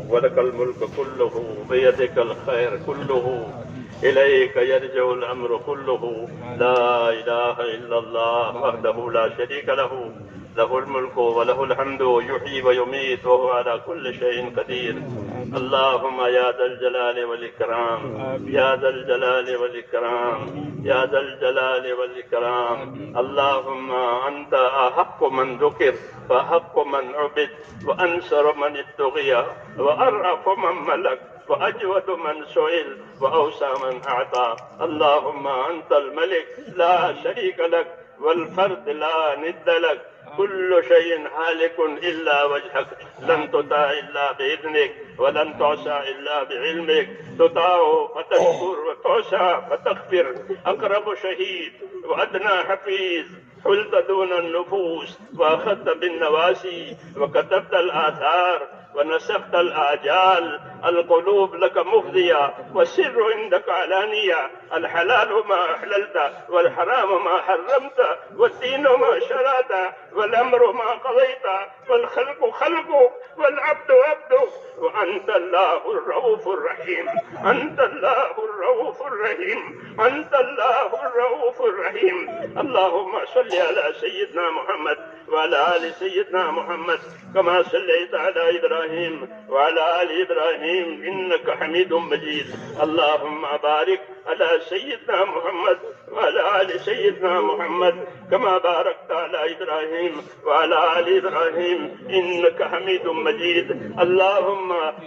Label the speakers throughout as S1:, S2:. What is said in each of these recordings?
S1: ولك الملك كله، بيدك الخير كله، إليك يرجع الأمر كله. لا إله إلا الله وحده لا شريك له، له الملك وله الحمد، يحيي ويميت وهو على كل شيء قدير. اللهم يا ذا الجلال والإكرام، يا ذا الجلال والإكرام، يا ذا الجلال والإكرام. اللهم أنت أحق من ذكر وأحق من عبد وأنصر من ابتغي وأرأف من ملك وأجود من سئل وأوسع من أعطى. اللهم أنت الملك لا شريك لك والفرد لا ند لك، كل شيء هالك إلا وجهك، لن تطاع إلا بإذنك ولن تعصى إلا بعلمك، تطاع فتشكر وتعصى فتغفر. أقرب شهيد وأدنى حفيظ، حلت دون النفوس وأخذت بالنواسي وكتبت الآثار ونسخت الآجال. القلوب لك مفضية والسر عندك علانية، الحلال ما أحللت والحرام ما حرمت والدين ما شرعت والأمر ما قضيت والخلق خلقك والعبد عبدك، وأنت الله الرؤوف الرحيم، أنت الله الرؤوف الرحيم، أنت الله الرؤوف الرحيم. اللهم صل على سيدنا محمد وعلى آل سيدنا محمد كما صليت على إبراهيم وعلى آل إبراهيم إنك حميد مجيد. اللهم بارك على سيدنا محمد وعلى آل سيدنا محمد كما باركت على إبراهيم وعلى آل إبراهيم إنك حميد مجيد.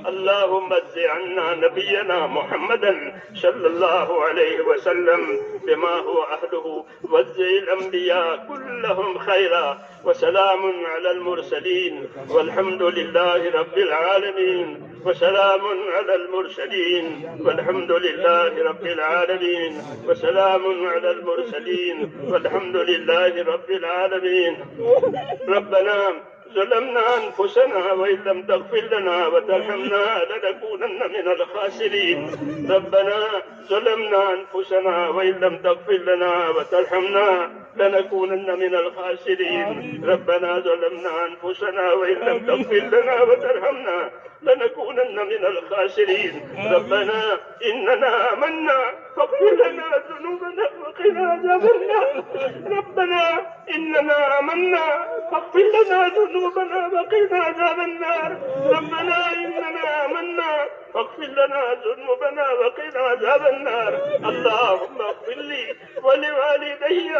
S1: اللهم اجز عنا نبينا محمدا صلى الله عليه وسلم بما هو أهله، واجز الأنبياء كلهم خيرا، وسلام على المرسلين والحمد لله رب العالمين، وسلام على المرسلين والحمد لله رب العالمين، وسلام على المرسلين والحمد لله رب العالمين. ربنا ظلمنا أنفسنا وإن لم تغفر لنا وترحمنا لنكونن من الخاسرين. ربنا ظلمنا أنفسنا وإن لم تغفر لنا وترحمنا لنكونن من الخاسرين. ربنا ظلمنا أنفسنا وإن لم تغفر لنا وترحمنا لنكونن من الخاسرين. ربنا إننا آمنا فاغفر لنا ذنوبنا وقنا عذاب النار. ربنا إننا آمنا فاغفر لنا ذنوبنا وقنا عذاب النار. ربنا إننا آمنا فاغفر لنا ذنوبنا وقنا عذاب النار. اللهم اغفر لي ولوالدي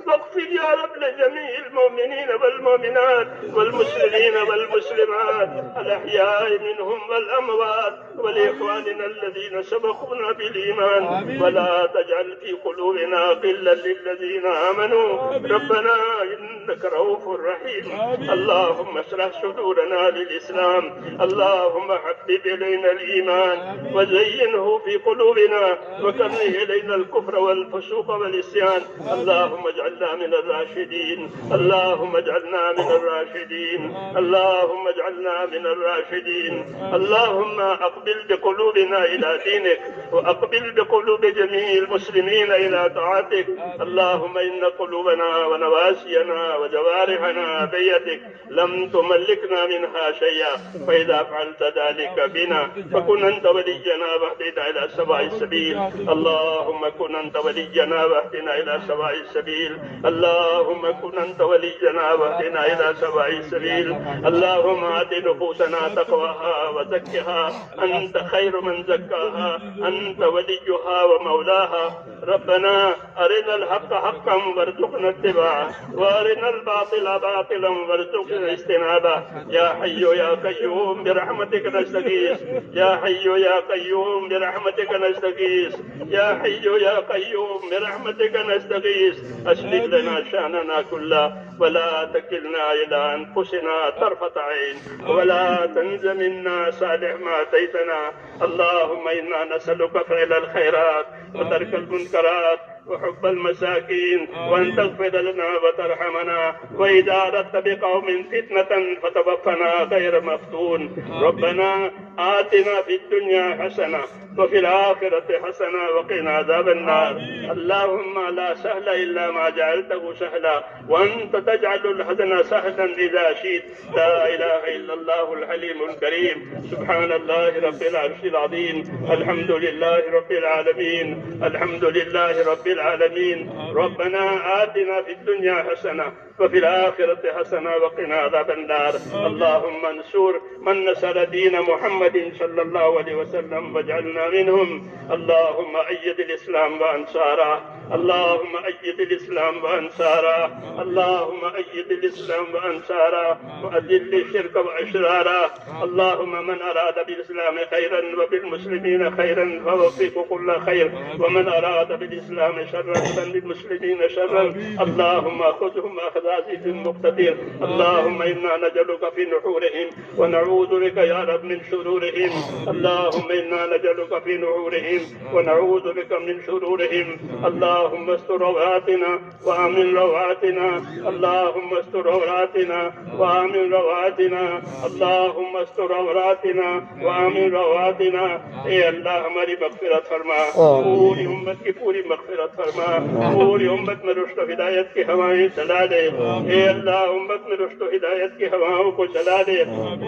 S1: واغفر يا رب لجميع المؤمنين والمؤمنات والمسلمين والمسلمات الأحياء منهم والأموات، ولإخواننا الذين سبقونا بالإيمان، ولا تجعل في قلوبنا غلا للذين آمنوا. ربنا إنك رؤوف رحيم. اللهم اشرح صدورنا للإسلام، اللهم حبب إلينا الإيمان وزينه في قلوبنا وكره إلينا الكفر والفسوق والعصيان. اللهم اجعلنا من الراشدين، اللهم اجعلنا من الراشدين، اللهم اجعلنا من الراشدين. اللهم أقبل بقلوبنا إلى دينك، وأقبل بقلوب جميع المسلمين إلى طاعتك. اللهم إن قلوبنا ونواسينا وجوارحنا بيدك، لم تملكنا منها شيئا، فإذا فعلت ذلك بنا فكن أنت ولينا واهدنا إلى سواء السبيل. اللهم كن أنت ولينا واهدنا إلى سواء السبيل. اللهم كن أنت ولينا واهدنا إلى سواء السبيل. اللهم آت نفوسنا تقواها وزكها، أنت خير من زكاها، أنت وليها ومولاها. ربنا أرنا الحق حقا وارزقنا اتباعه، وأرنا الباطل باطلا وارزقنا اجتنابه. يا حي يا قيوم برحمتك نستغيث، يا حي يا قيوم برحمتك نستغيث، يا حي يا قيوم برحمتك نستغيث. أصلح لنا شأننا كله ولا تكلنا إلى أنفسنا طرفة عين، ولا تنز منا صالح ما أتيتنا. اللهم إنا نسألك فعل الخيرات وترك المنكرات وحب المساكين، وأن تغفر لنا وترحمنا، وإذا أردت بقوم فتنة فتوفنا غير مفتون. ربنا آتنا في الدنيا حسنة وفي الآخرة حسنة وقنا عذاب النار. اللهم لا سهل إلا ما جعلته سهلا وأنت تجعل الحزن سهلا إذا شئت. لا إله إلا الله الحليم الكريم. سبحان الله رب العرش العظيم. الحمد لله رب العالمين. الحمد لله رب العالمين. ربنا آتنا في الدنيا حسنة وفي الآخرة حسنة وقنا عذاب النار. اللهم انصر من نصر دين محمد صلى الله عليه وسلم واجعلنا منهم. اللهم أيد الإسلام وأنصاره. اللهم أيد الإسلام وأنصاره. اللهم أيد الإسلام وأنصاره وأذل الشرك وأشراره. اللهم من أراد بالإسلام خيرا وبالمسلمين خيرا فوفقه كل خير، ومن أراد بالإسلام شرا فبالمسلمين شرا اللهم خذهم أخذ عزيز مقتدر. اللهم إنا نجعلك في نحورهم ونعوذ بك يا رب من شرورهم. اللهم إنا نجعلك في نحورهم ونعوذ بك من شرورهم. اللهم استر عوراتنا وآمن روعاتنا. اللهم استر عوراتنا وآمن روعاتنا. اللهم استر عوراتنا وآمن روعاتنا. اے اللہ ہماری مغفرت فرما، پوری امت کی پوری مغفرت فرما، پوری امت میں رشد و ہدایت کی ہوائیں چلا دے. اے اللہ امت میں رشد و ہدایت کی ہواؤں کو چلا دے،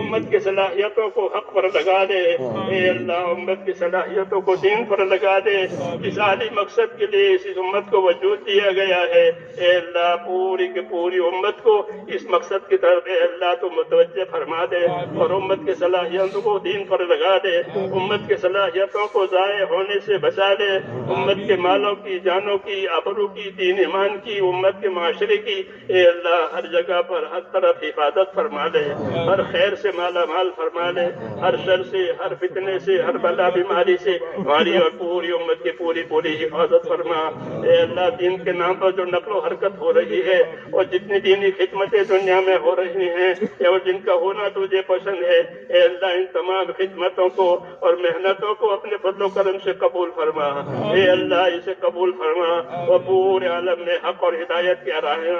S1: امت کی صلاحیتوں کو حق پر لگا دے. اے اللہ امت کی صلاحیتوں کو دین پر لگا دے. اس عالی مقصد کے لیے اس امت کو وجود دیا گیا ہے. اے اللہ پوری کی پوری امت کو اس مقصد کی طرف اے اللہ تو متوجہ فرما دے اور امت کی صلاحیتوں کو دین پر لگا دے. امت کی صلاحیتوں کو ضائع ہونے سے بچا دے. امت کے مالوں کی، جانوں کی، آبرو کی، دین ایمان کی، امت کے معاشرے کی اے اللہ ہر جگہ پر ہر طرف حفاظت فرما دے. ہر خیر سے مالا مال فرما دے، ہر شر سے، ہر فتنے سے، ہر بلا بیماری سے ہماری اور پوری امت کی پوری حفاظت فرما. اے اللہ دین کے نام پر جو نقل و حرکت ہو رہی ہے اور جتنی دینی خدمتیں دنیا میں ہو رہی ہیں اور جن کا ہونا تجھے پسند ہے، اے اللہ ان تمام خدمتوں کو اور محنتوں کو اپنے فضل و کرم سے قبول فرما. اے اللہ اسے قبول فرما اور پورے عالم میں حق اور ہدایت کی راہیں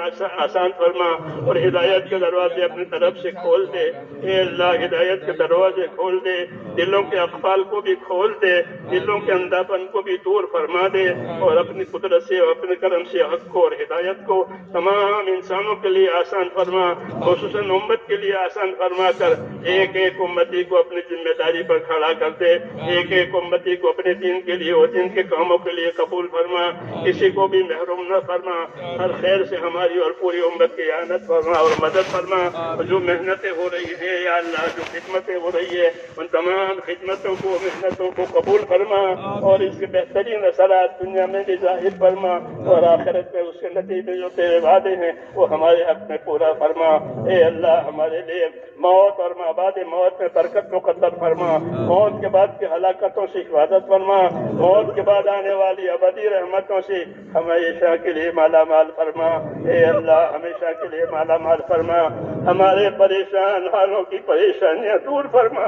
S1: آسان فرما اور ہدایت کے دروازے اپنی طرف سے کھول دے. اے اللہ ہدایت کے دروازے کھول دے، دلوں کے اقفال کو بھی کھول دے، دلوں کے اندھاپن کو بھی دور فرما دے اور اپنی قدرت سے اور اپنے کرم سے حق کو اور ہدایت کو تمام انسانوں کے لیے آسان فرما، خصوصاً امت کے لیے آسان فرما کر ایک ایک امتی کو اپنی ذمہ داری پر کھڑا کر دے. ایک ایک امتی کو اپنے دین کے لیے اور دین کے کاموں کے لیے قبول فرما، کسی کو بھی محروم نہ فرما. ہر خیر سے ہماری اور پوری امت کی اعانت فرما اور مدد فرما. جو محنتیں ہو رہی ہیں یا اللہ جو خدمتیں ہو رہی ہے ان تمام خدمتوں کو محنتوں کو قبول فرما اور اس کے بہترین اثرات دنیا میں بھی ظاہر فرما اور آخرت میں اس کے نتیجے جو تیرے وعدے ہیں وہ ہمارے حق میں پورا فرما. اے اللہ ہمارے لیے موت اور بعد موت میں برکت مقدر فرما. موت کے بعد کی ہلاکتوں سے حفاظت فرما. موت کے بعد آنے والی ابدی رحمتوں سے ہمیشہ کے لیے مالا مال فرما. اے اللہ ہمیشہ کے لیے مالا مال فرما. ہمارے پریشان حالوں کی پریشانیاں دور فرما.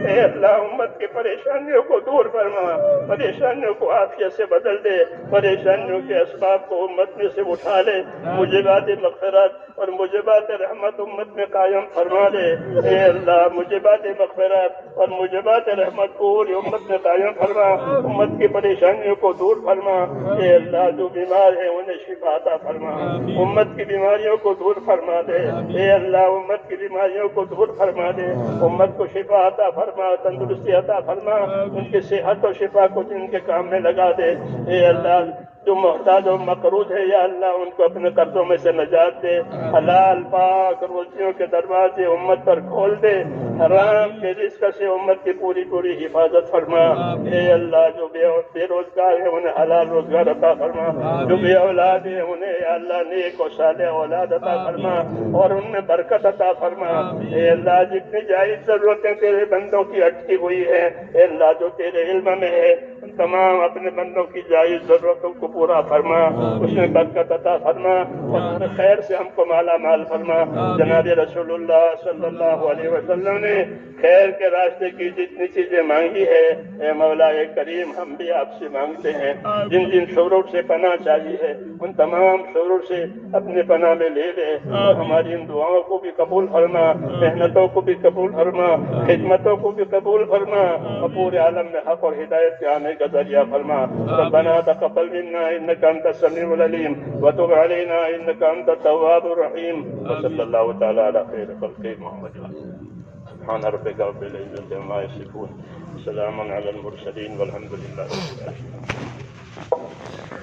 S1: اے اللہ امت کی پریشانیوں کو دور فرما. پریشانیوں کو عافیت سے بدل دے. پریشانیوں کے اسباب کو امت میں سے اٹھا لے. موجبات مغفرت اور موجبات رحمت امت میں قائم فرما دے. اے اللہ موجبات مغفرت اور موجبات رحمت پوری امت میں قائم فرما. امت کی پریشانیوں کو دور فرما. اے اللہ جو بیمار ہے انہیں شفا عطا فرما. امت کی بیماریوں کو دور فرما دے. اے اللہ امت کی بیماریوں کو دور فرما دے. امت کو شفا عطا فرما، تندرستی عطا فرما. ان کی صحت اور شفا کو جن کے کام میں لگا دے. اے اللہ جو محتاج و مقروض ہے یا اللہ ان کو اپنے قرضوں میں سے نجات دے. حلال پاک روزیوں کے دروازے امت پر کھول دے. حرام کے رزق سے امت کی پوری حفاظت فرما. اے اللہ جو بے روزگار ہے انہیں حلال روزگار عطا فرما. جو بے اولاد ہے انہیں یا اللہ نیک و صالح اولاد عطا فرما اور ان میں برکت عطا فرما. اے اللہ جتنی جائز ضرورتیں تیرے بندوں کی اٹکی ہوئی ہیں اے اللہ جو تیرے علم میں ہے ان تمام اپنے بندوں کی جائز ضرورتوں کو پورا فرما، اس میں برکت عطا فرما اور ہر خیر سے ہم کو مالا مال فرما۔ جناب رسول اللہ صلی اللہ علیہ وسلم نے خیر کے راستے کی جتنی چیزیں مانگی ہے، اے مولا کریم ہم بھی آپ سے مانگتے ہیں، جن جن شرور سے پناہ چاہیے ہے ان تمام شرور سے اپنے پناہ میں لے لے، اور ہماری ان دعاؤں کو بھی قبول فرما، محنتوں کو بھی قبول فرما، خدمتوں کو بھی قبول فرما، اور پورے عالم میں حق اور ہدایت کے آنے کا ذریعہ فرما۔ ربنا تقبل منا انك انت السميع العليم وتب علينا انك انت التواب الرحيم، وصلى الله تعالى على خير خلقه محمد سبحان ربك رب العزة عما يصفون، سلام على المرسلين والحمد لله رب العالمين۔